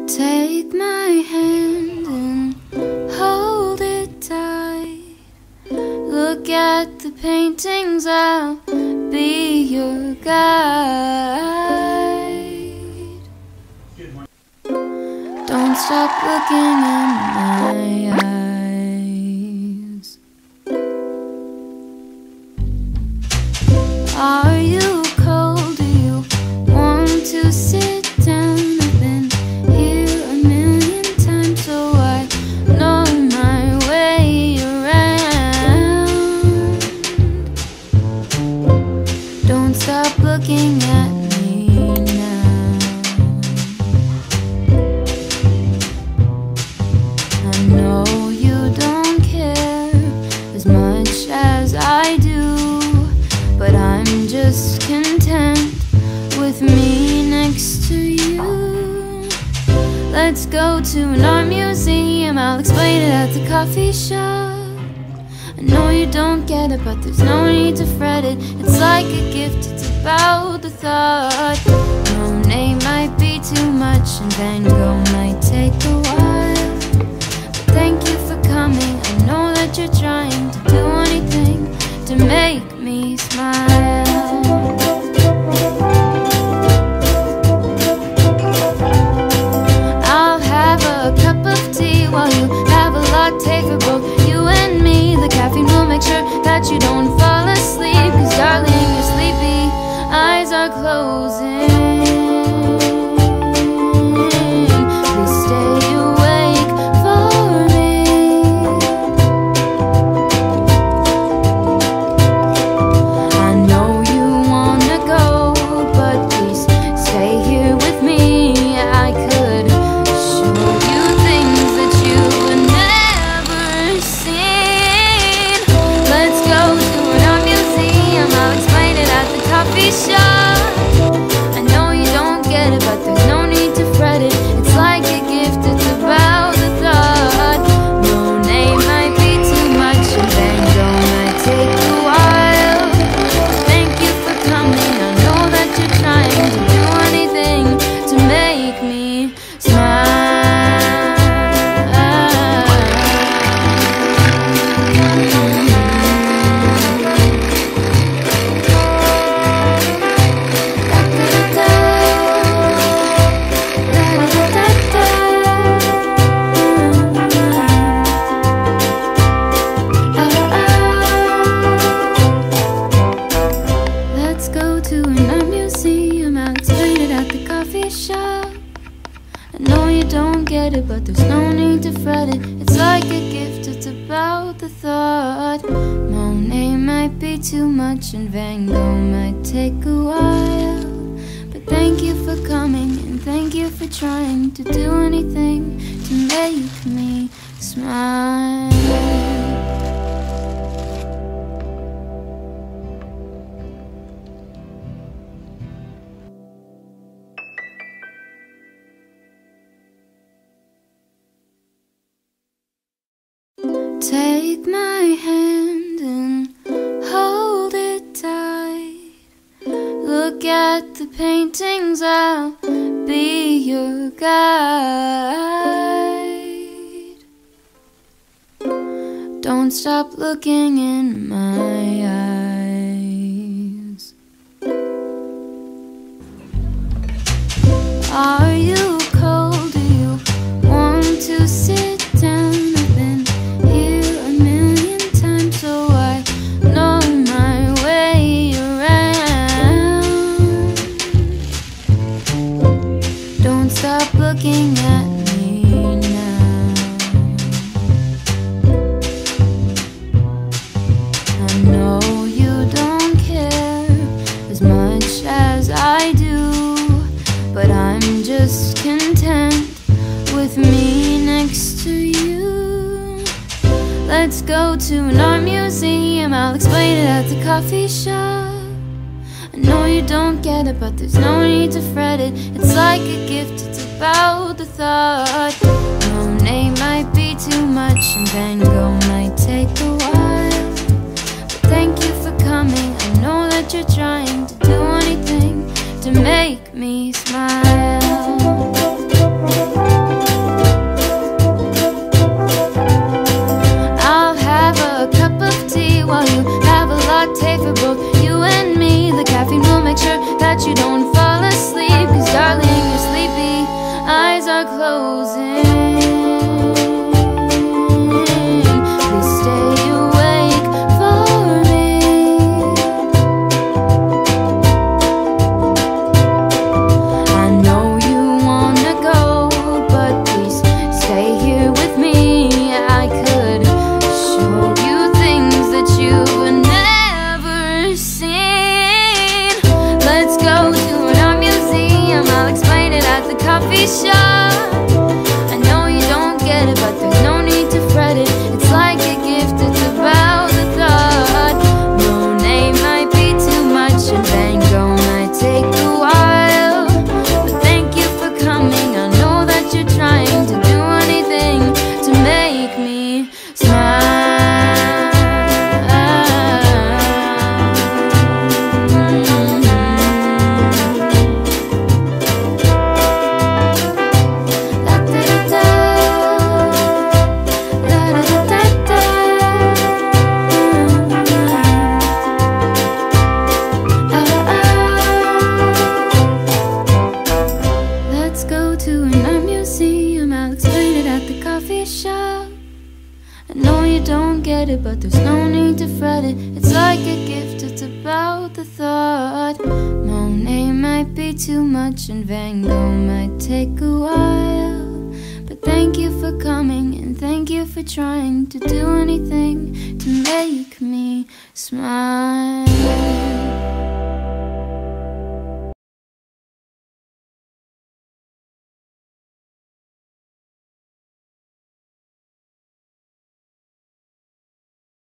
Take my hand and hold it tight. Look at the paintings, I'll be your guide. Don't stop looking in my eyes. Are you cold? Do you want to sit down? I've been here a million times, so I know my way around. Don't stop looking at me now. I know you don't care as much as I do, but I'm just content with me next to you. Let's go to an art museum, I'll explain it at the coffee shop. I know you don't get it, but there's no need to fret it. It's like a gift, it's about the thought. Monet might be too much and Van Gogh might take a while, but thank you for coming. I know that you're trying to do anything to make me smile. I'll have a cup of tea while you have a latte for both you and me. The caffeine will make sure that you don't fall asleep, 'cause darling, you're sleepy, eyes are closing. Please stay awake for me. I know you wanna go, but please stay here with me. I could show you things that you've never seen. Let's go to an art museum, I'll explain it at the coffee shop. I know you don't get it, but there's no need to fret it. It's like a gift, it's about the thought. Monet might be too much and Van Gogh might take a while. Thank you for coming, I know that you're trying to do anything to make me smile. Let's go to an art museum, I'll explain it at the coffee shop. I know you don't get it, but there's no need to fret it. It's like a gift, it's about the thought. Monet might be too much and Van Gogh might take a while, but thank you for coming and thank you for trying to do anything to make me smile. Take my hand and hold it tight. Look at the paintings, I'll be your guide. Don't stop looking in my eyes. Are you cold? Do you want to sit down? I've been here a million times, so I know my way around. Don't stop looking at me now. I know you don't care as much as I do, but I'm just content with me next to you. Let's go to an art museum, I'll explain it at the coffee shop. I know you don't get it, but there's no need to fret it. It's like a gift, it's about the thought. Monet might be too much and Van Gogh might take a while, but thank you for coming. I know that you're trying to do anything to make me smile. are closing. Please stay awake for me. I know you wanna go, but please stay here with me. I could show you things that you've never seen. Let's go to an art museum, I'll explain it at the coffee shop. I know you don't get it, but there's no need to fret it. It's like a gift, it's about the thought. Monet might be too much and Van Gogh might take a while, but thank you for coming. I know that you're trying to do anything to make me smile. Let's go to an art museum, I'll explain it at the coffee shop. I know you don't get it, but there's no need to fret it. It's like a gift, it's about the thought. Monet might be too much and Van Gogh might take a while, but thank you for coming and thank you for trying to do anything to make me smile.